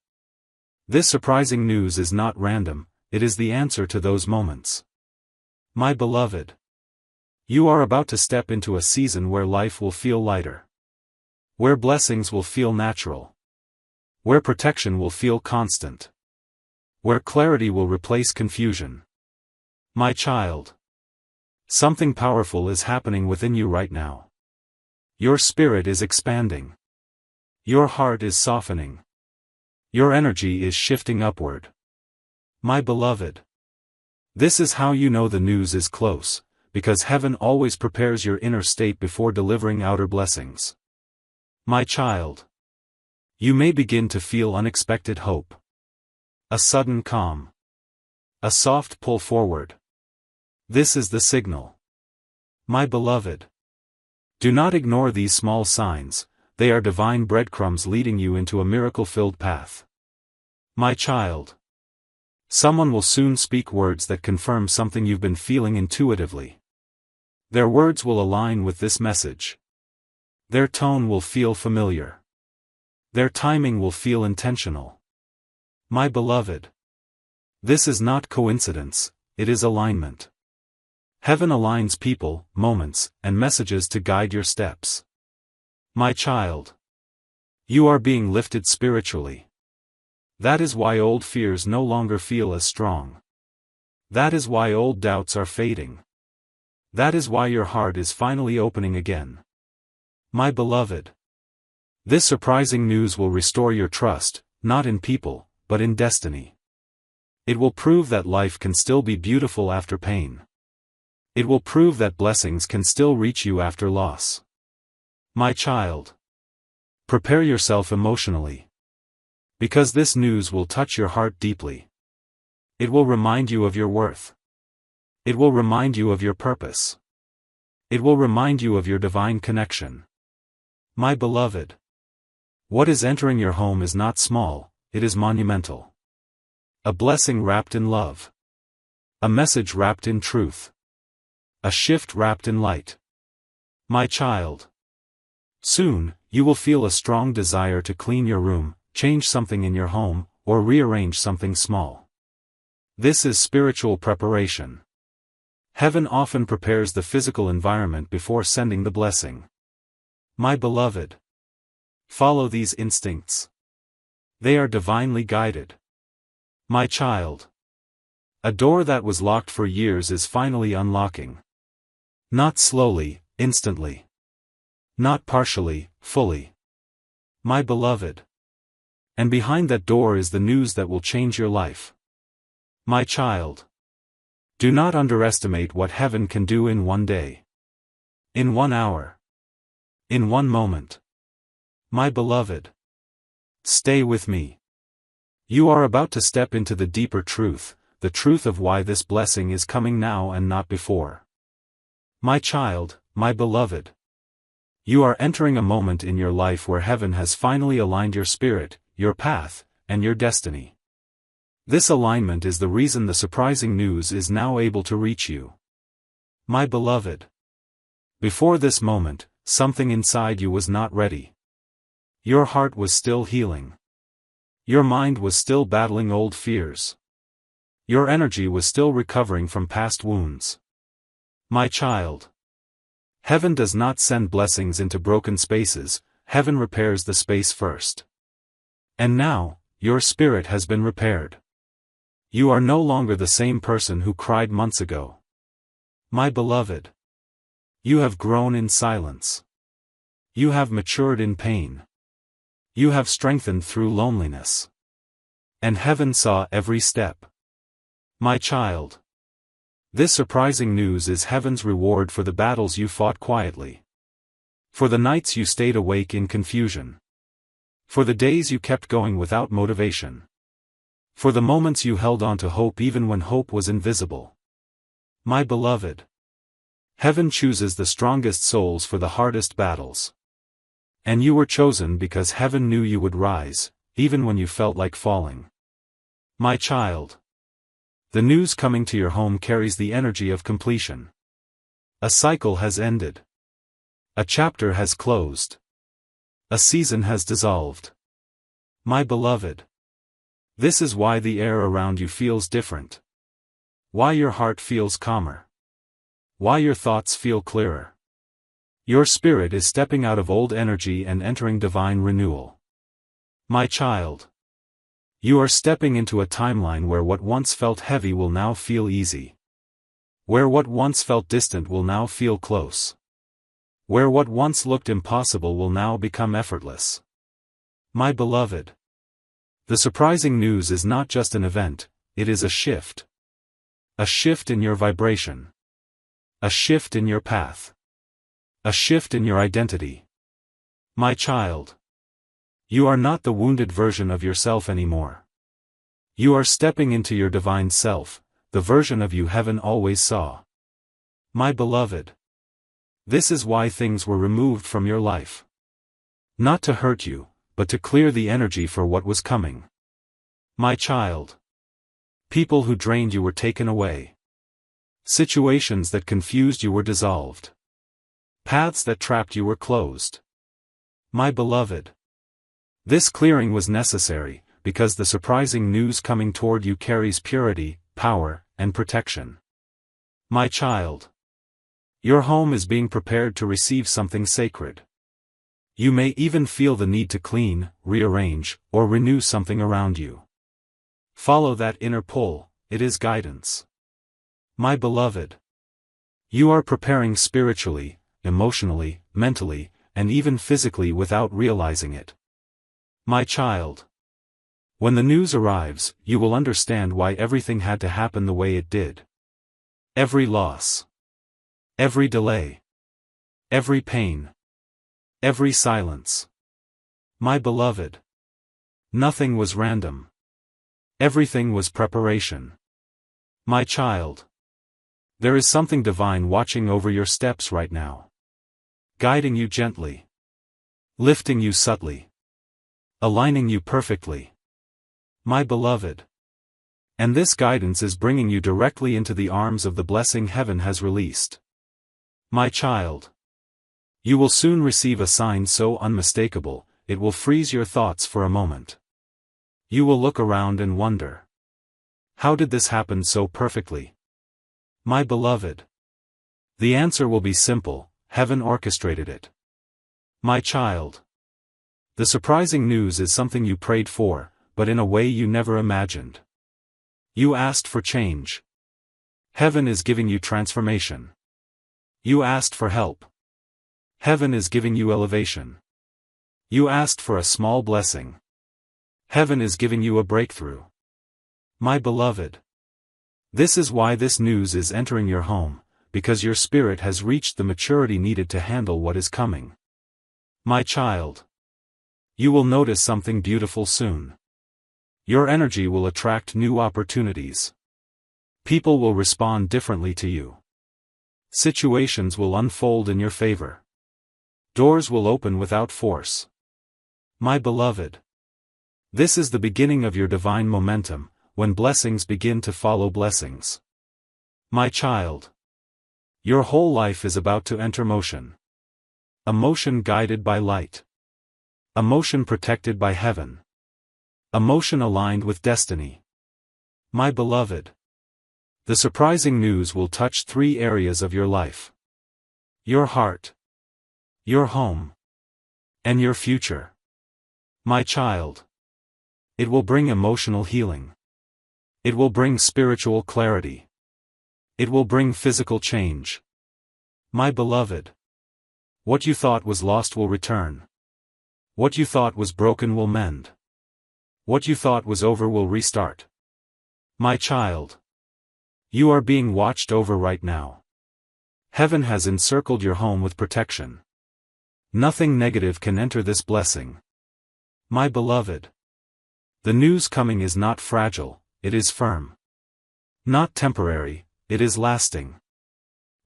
A: This surprising news is not random, it is the answer to those moments. My beloved. You are about to step into a season where life will feel lighter. Where blessings will feel natural. Where protection will feel constant. Where clarity will replace confusion. My child. Something powerful is happening within you right now. Your spirit is expanding. Your heart is softening. Your energy is shifting upward. My beloved. This is how you know the news is close, because heaven always prepares your inner state before delivering outer blessings. My child. You may begin to feel unexpected hope. A sudden calm. A soft pull forward. This is the signal. My beloved. Do not ignore these small signs, they are divine breadcrumbs leading you into a miracle-filled path. My child. Someone will soon speak words that confirm something you've been feeling intuitively. Their words will align with this message. Their tone will feel familiar. Their timing will feel intentional. My beloved. This is not coincidence, it is alignment. Heaven aligns people, moments, and messages to guide your steps. My child. You are being lifted spiritually. That is why old fears no longer feel as strong. That is why old doubts are fading. That is why your heart is finally opening again. My beloved. This surprising news will restore your trust, not in people, but in destiny. It will prove that life can still be beautiful after pain. It will prove that blessings can still reach you after loss. My child. Prepare yourself emotionally. Because this news will touch your heart deeply. It will remind you of your worth. It will remind you of your purpose. It will remind you of your divine connection. My beloved. What is entering your home is not small, it is monumental. A blessing wrapped in love. A message wrapped in truth. A shift wrapped in light. My child. Soon, you will feel a strong desire to clean your room, change something in your home, or rearrange something small. This is spiritual preparation. Heaven often prepares the physical environment before sending the blessing. My beloved. Follow these instincts. They are divinely guided. My child. A door that was locked for years is finally unlocking. Not slowly, instantly. Not partially, fully. My beloved. And behind that door is the news that will change your life. My child. Do not underestimate what heaven can do in one day. In 1 hour. In 1 moment. My beloved. Stay with me. You are about to step into the deeper truth, the truth of why this blessing is coming now and not before. My child, my beloved. You are entering a moment in your life where heaven has finally aligned your spirit, your path, and your destiny. This alignment is the reason the surprising news is now able to reach you. My beloved. Before this moment, something inside you was not ready. Your heart was still healing. Your mind was still battling old fears. Your energy was still recovering from past wounds. My child. Heaven does not send blessings into broken spaces, heaven repairs the space first. And now, your spirit has been repaired. You are no longer the same person who cried months ago. My beloved. You have grown in silence. You have matured in pain. You have strengthened through loneliness. And heaven saw every step. My child. This surprising news is heaven's reward for the battles you fought quietly. For the nights you stayed awake in confusion. For the days you kept going without motivation. For the moments you held on to hope even when hope was invisible. My beloved. Heaven chooses the strongest souls for the hardest battles. And you were chosen because heaven knew you would rise, even when you felt like falling. My child. The news coming to your home carries the energy of completion. A cycle has ended. A chapter has closed. A season has dissolved. My beloved. This is why the air around you feels different. Why your heart feels calmer. Why your thoughts feel clearer. Your spirit is stepping out of old energy and entering divine renewal. My child. You are stepping into a timeline where what once felt heavy will now feel easy. Where what once felt distant will now feel close. Where what once looked impossible will now become effortless. My beloved. The surprising news is not just an event, it is a shift. A shift in your vibration. A shift in your path. A shift in your identity. My child. You are not the wounded version of yourself anymore. You are stepping into your divine self, the version of you heaven always saw. My beloved. This is why things were removed from your life. Not to hurt you, but to clear the energy for what was coming. My child. People who drained you were taken away. Situations that confused you were dissolved. Paths that trapped you were closed. My beloved. This clearing was necessary, because the surprising news coming toward you carries purity, power, and protection. My child. Your home is being prepared to receive something sacred. You may even feel the need to clean, rearrange, or renew something around you. Follow that inner pull, it is guidance. My beloved. You are preparing spiritually, emotionally, mentally, and even physically without realizing it. My child. When the news arrives, you will understand why everything had to happen the way it did. Every loss. Every delay. Every pain. Every silence. My beloved. Nothing was random. Everything was preparation. My child. There is something divine watching over your steps right now. Guiding you gently. Lifting you subtly. Aligning you perfectly. My beloved. And this guidance is bringing you directly into the arms of the blessing heaven has released. My child. You will soon receive a sign so unmistakable, it will freeze your thoughts for a moment. You will look around and wonder. How did this happen so perfectly? My beloved. The answer will be simple, heaven orchestrated it. My child. The surprising news is something you prayed for, but in a way you never imagined. You asked for change. Heaven is giving you transformation. You asked for help. Heaven is giving you elevation. You asked for a small blessing. Heaven is giving you a breakthrough. My beloved. This is why this news is entering your home, because your spirit has reached the maturity needed to handle what is coming. My child. You will notice something beautiful soon. Your energy will attract new opportunities. People will respond differently to you. Situations will unfold in your favor. Doors will open without force. My beloved. This is the beginning of your divine momentum, when blessings begin to follow blessings. My child. Your whole life is about to enter motion. A motion guided by light. A motion protected by heaven. A motion aligned with destiny. My beloved. The surprising news will touch 3 areas of your life. Your heart. Your home. And your future. My child. It will bring emotional healing. It will bring spiritual clarity. It will bring physical change. My beloved. What you thought was lost will return. What you thought was broken will mend. What you thought was over will restart. My child. You are being watched over right now. Heaven has encircled your home with protection. Nothing negative can enter this blessing. My beloved. The news coming is not fragile, it is firm. Not temporary, it is lasting.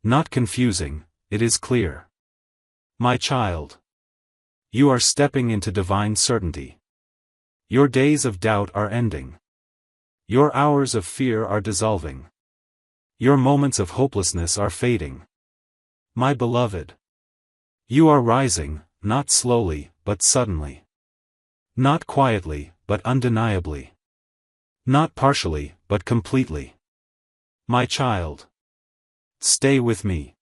A: Not confusing, it is clear. My child. You are stepping into divine certainty. Your days of doubt are ending. Your hours of fear are dissolving. Your moments of hopelessness are fading. My beloved. You are rising, not slowly, but suddenly. Not quietly, but undeniably. Not partially, but completely. My child. Stay with me.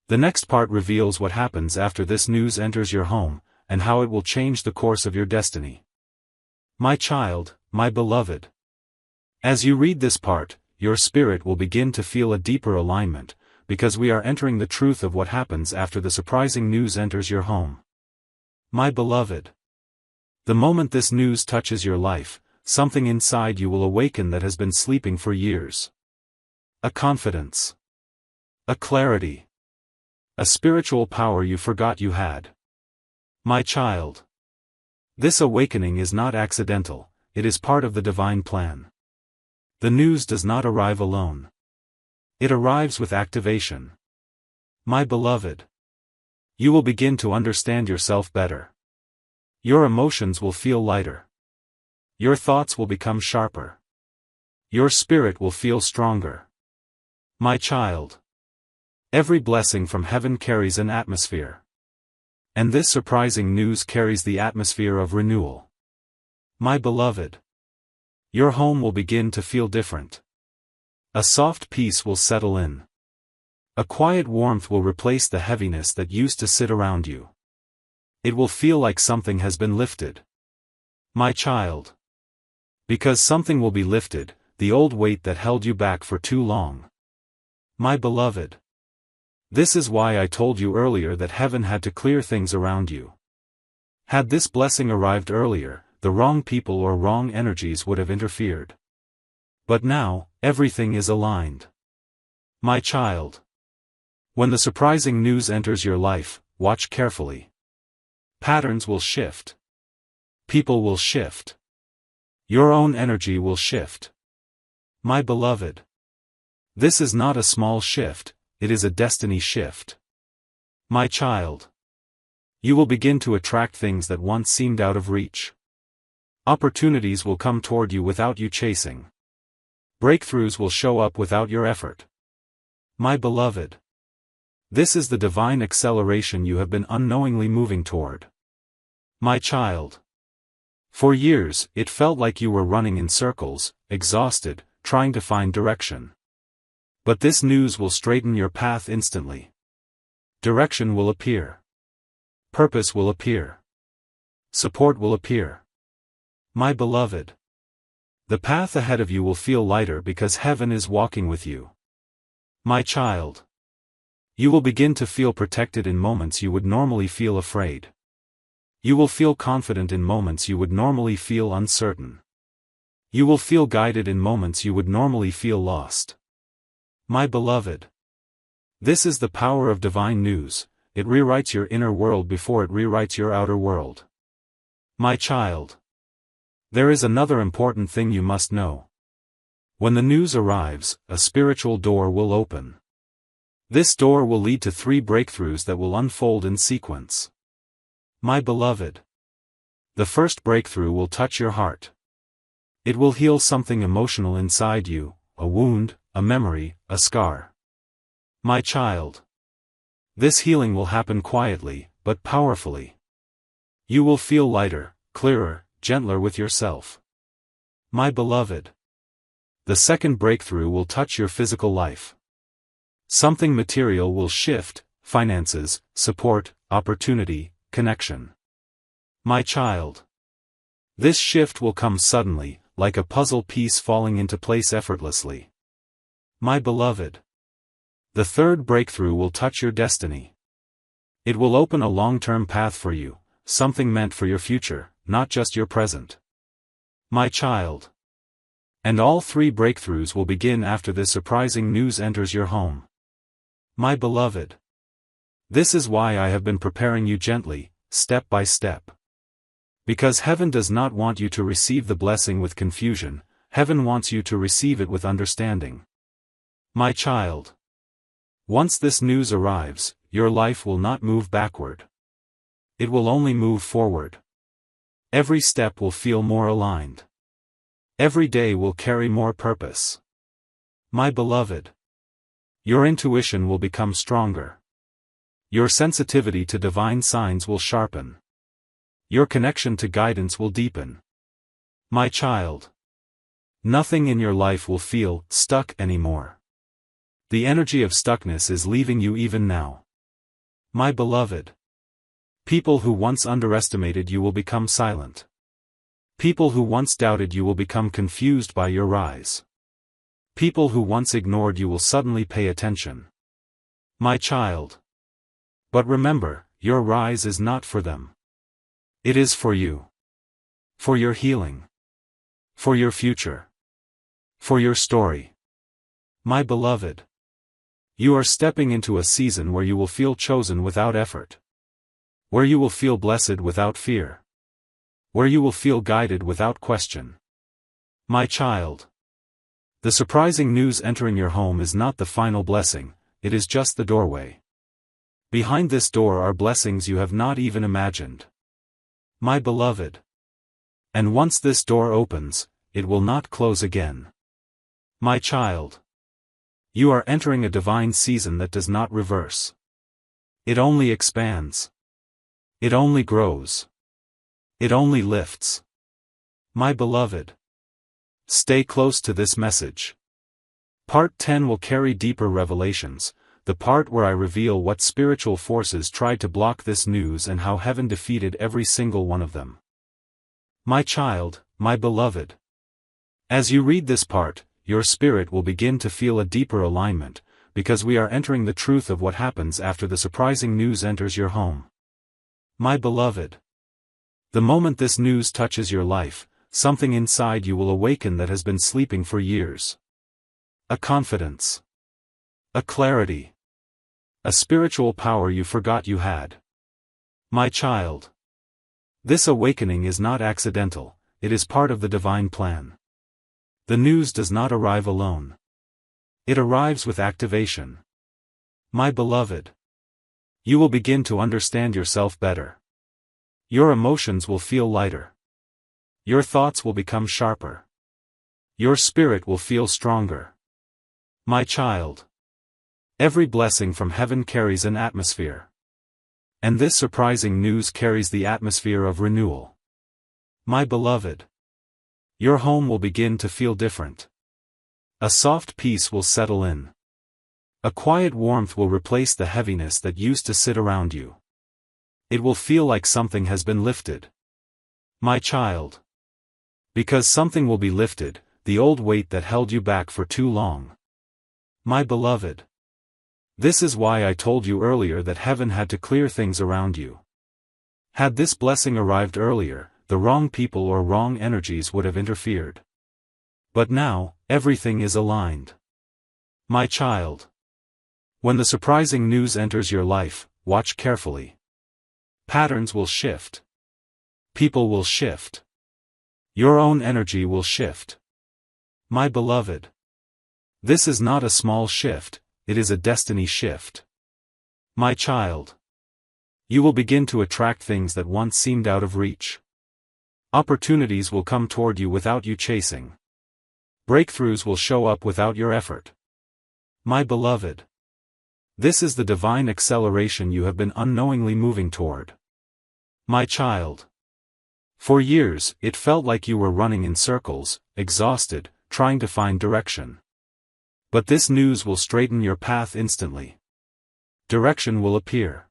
A: The next part reveals what happens after this news enters your home, and how it will change the course of your destiny. My child, my beloved. As you read this part, your spirit will begin to feel a deeper alignment, because we are entering the truth of what happens after the surprising news enters your home. My beloved. The moment this news touches your life, something inside you will awaken that has been sleeping for years. A confidence. A clarity. A spiritual power you forgot you had. My child. This awakening is not accidental, it is part of the divine plan. The news does not arrive alone. It arrives with activation. My beloved. You will begin to understand yourself better. Your emotions will feel lighter. Your thoughts will become sharper. Your spirit will feel stronger. My child. Every blessing from heaven carries an atmosphere. And this surprising news carries the atmosphere of renewal. My beloved. Your home will begin to feel different. A soft peace will settle in. A quiet warmth will replace the heaviness that used to sit around you. It will feel like something has been lifted. My child. Because something will be lifted, the old weight that held you back for too long. My beloved. This is why I told you earlier that heaven had to clear things around you. Had this blessing arrived earlier, the wrong people or wrong energies would have interfered. But now, everything is aligned. My child. When the surprising news enters your life, watch carefully. Patterns will shift. People will shift. Your own energy will shift. My beloved. This is not a small shift, it is a destiny shift. My child. You will begin to attract things that once seemed out of reach. Opportunities will come toward you without you chasing. Breakthroughs will show up without your effort. My beloved. This is the divine acceleration you have been unknowingly moving toward. My child. For years, it felt like you were running in circles, exhausted, trying to find direction. But this news will straighten your path instantly. Direction will appear. Purpose will appear. Support will appear. My beloved. The path ahead of you will feel lighter because heaven is walking with you. My child. You will begin to feel protected in moments you would normally feel afraid. You will feel confident in moments you would normally feel uncertain. You will feel guided in moments you would normally feel lost. My beloved. This is the power of divine news, it rewrites your inner world before it rewrites your outer world. My child. There is another important thing you must know. When the news arrives, a spiritual door will open. This door will lead to 3 breakthroughs that will unfold in sequence. My beloved. The first breakthrough will touch your heart. It will heal something emotional inside you, a wound, a memory, a scar. My child. This healing will happen quietly, but powerfully. You will feel lighter, clearer, gentler with yourself. My beloved. The second breakthrough will touch your physical life. Something material will shift, finances, support, opportunity, connection. My child. This shift will come suddenly, like a puzzle piece falling into place effortlessly. My beloved. The third breakthrough will touch your destiny. It will open a long-term path for you, something meant for your future, not just your present. My child. And all three breakthroughs will begin after this surprising news enters your home. My beloved. This is why I have been preparing you gently, step by step. Because heaven does not want you to receive the blessing with confusion, heaven wants you to receive it with understanding. My child. Once this news arrives, your life will not move backward. It will only move forward. Every step will feel more aligned. Every day will carry more purpose. My beloved. Your intuition will become stronger. Your sensitivity to divine signs will sharpen. Your connection to guidance will deepen. My child. Nothing in your life will feel stuck anymore. The energy of stuckness is leaving you even now. My beloved. People who once underestimated you will become silent. People who once doubted you will become confused by your rise. People who once ignored you will suddenly pay attention. My child. But remember, your rise is not for them. It is for you. For your healing. For your future. For your story. My beloved. You are stepping into a season where you will feel chosen without effort. Where you will feel blessed without fear. Where you will feel guided without question. My child. The surprising news entering your home is not the final blessing, it is just the doorway. Behind this door are blessings you have not even imagined. My beloved. And once this door opens, it will not close again. My child. You are entering a divine season that does not reverse. It only expands. It only grows. It only lifts. My beloved. Stay close to this message. Part 10 will carry deeper revelations, the part where I reveal what spiritual forces tried to block this news and how heaven defeated every single one of them. My child, my beloved. As you read this part, your spirit will begin to feel a deeper alignment, because we are entering the truth of what happens after the surprising news enters your home. My beloved. The moment this news touches your life, something inside you will awaken that has been sleeping for years. A confidence. A clarity. A spiritual power you forgot you had. My child. This awakening is not accidental, it is part of the divine plan. The news does not arrive alone. It arrives with activation. My beloved. You will begin to understand yourself better. Your emotions will feel lighter. Your thoughts will become sharper. Your spirit will feel stronger. My child. Every blessing from heaven carries an atmosphere. And this surprising news carries the atmosphere of renewal. My beloved. Your home will begin to feel different. A soft peace will settle in. A quiet warmth will replace the heaviness that used to sit around you. It will feel like something has been lifted. My child. Because something will be lifted, the old weight that held you back for too long. My beloved. This is why I told you earlier that heaven had to clear things around you. Had this blessing arrived earlier, the wrong people or wrong energies would have interfered. But now, everything is aligned. My child. When the surprising news enters your life, watch carefully. Patterns will shift. People will shift. Your own energy will shift. My beloved. This is not a small shift, it is a destiny shift. My child. You will begin to attract things that once seemed out of reach. Opportunities will come toward you without you chasing. Breakthroughs will show up without your effort. My beloved. This is the divine acceleration you have been unknowingly moving toward. My child. For years, it felt like you were running in circles, exhausted, trying to find direction. But this news will straighten your path instantly. Direction will appear.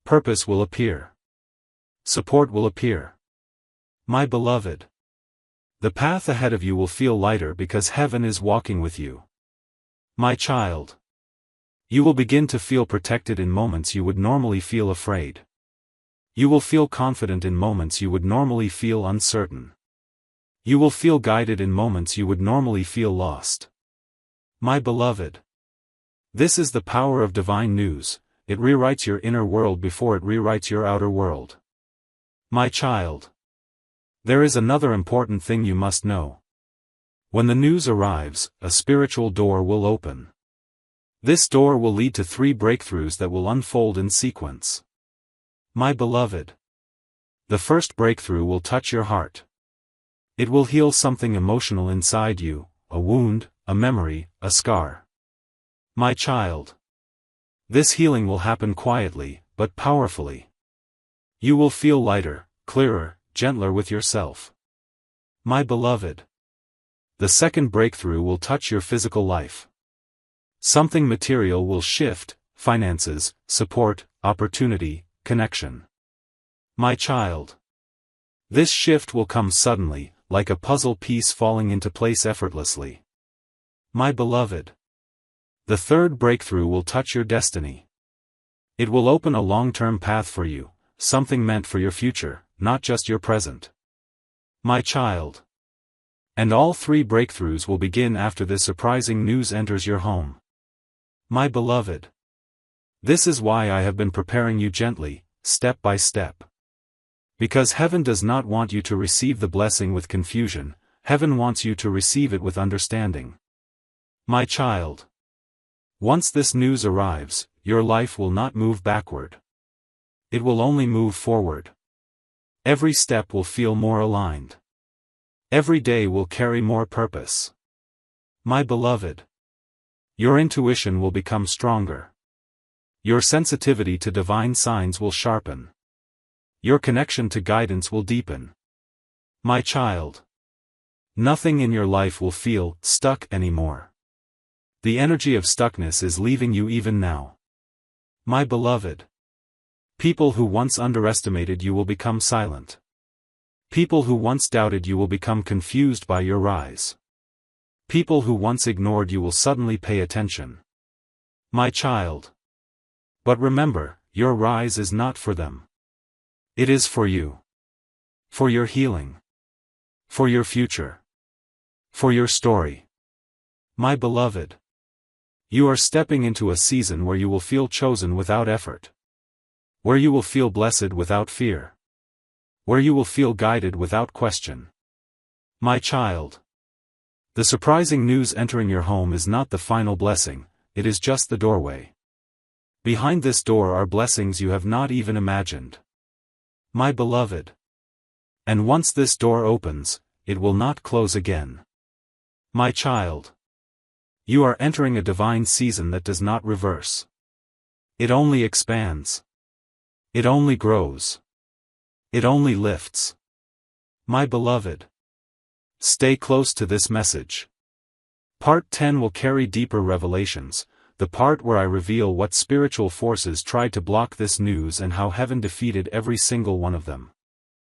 A: Purpose will appear. Support will appear. My beloved. The path ahead of you will feel lighter because heaven is walking with you. My child. You will begin to feel protected in moments you would normally feel afraid. You will feel confident in moments you would normally feel uncertain. You will feel guided in moments you would normally feel lost. My beloved. This is the power of divine news. It rewrites your inner world before it rewrites your outer world. My child. There is another important thing you must know. When the news arrives, a spiritual door will open. This door will lead to 3 breakthroughs that will unfold in sequence. My beloved. The first breakthrough will touch your heart. It will heal something emotional inside you, a wound, a memory, a scar. My child. This healing will happen quietly, but powerfully. You will feel lighter, clearer, gentler with yourself. My beloved. The second breakthrough will touch your physical life. Something material will shift: finances, support, opportunity, connection. My child. This shift will come suddenly, like a puzzle piece falling into place effortlessly. My beloved. The third breakthrough will touch your destiny. It will open a long-term path for you, something meant for your future, not just your present. My child. And all 3 breakthroughs will begin after this surprising news enters your home. My beloved. This is why I have been preparing you gently, step by step. Because heaven does not want you to receive the blessing with confusion, heaven wants you to receive it with understanding. My child. Once this news arrives, your life will not move backward. It will only move forward. Every step will feel more aligned. Every day will carry more purpose. My beloved. Your intuition will become stronger. Your sensitivity to divine signs will sharpen. Your connection to guidance will deepen. My child. Nothing in your life will feel stuck anymore. The energy of stuckness is leaving you even now. My beloved. People who once underestimated you will become silent. People who once doubted you will become confused by your rise. People who once ignored you will suddenly pay attention. My child. But remember, your rise is not for them. It is for you. For your healing. For your future. For your story. My beloved. You are stepping into a season where you will feel chosen without effort. Where you will feel blessed without fear. Where you will feel guided without question. My child. The surprising news entering your home is not the final blessing, it is just the doorway. Behind this door are blessings you have not even imagined. My beloved. And once this door opens, it will not close again. My child. You are entering a divine season that does not reverse. It only expands. It only grows. It only lifts. My beloved. Stay close to this message. Part 10 will carry deeper revelations, the part where I reveal what spiritual forces tried to block this news and how heaven defeated every single one of them.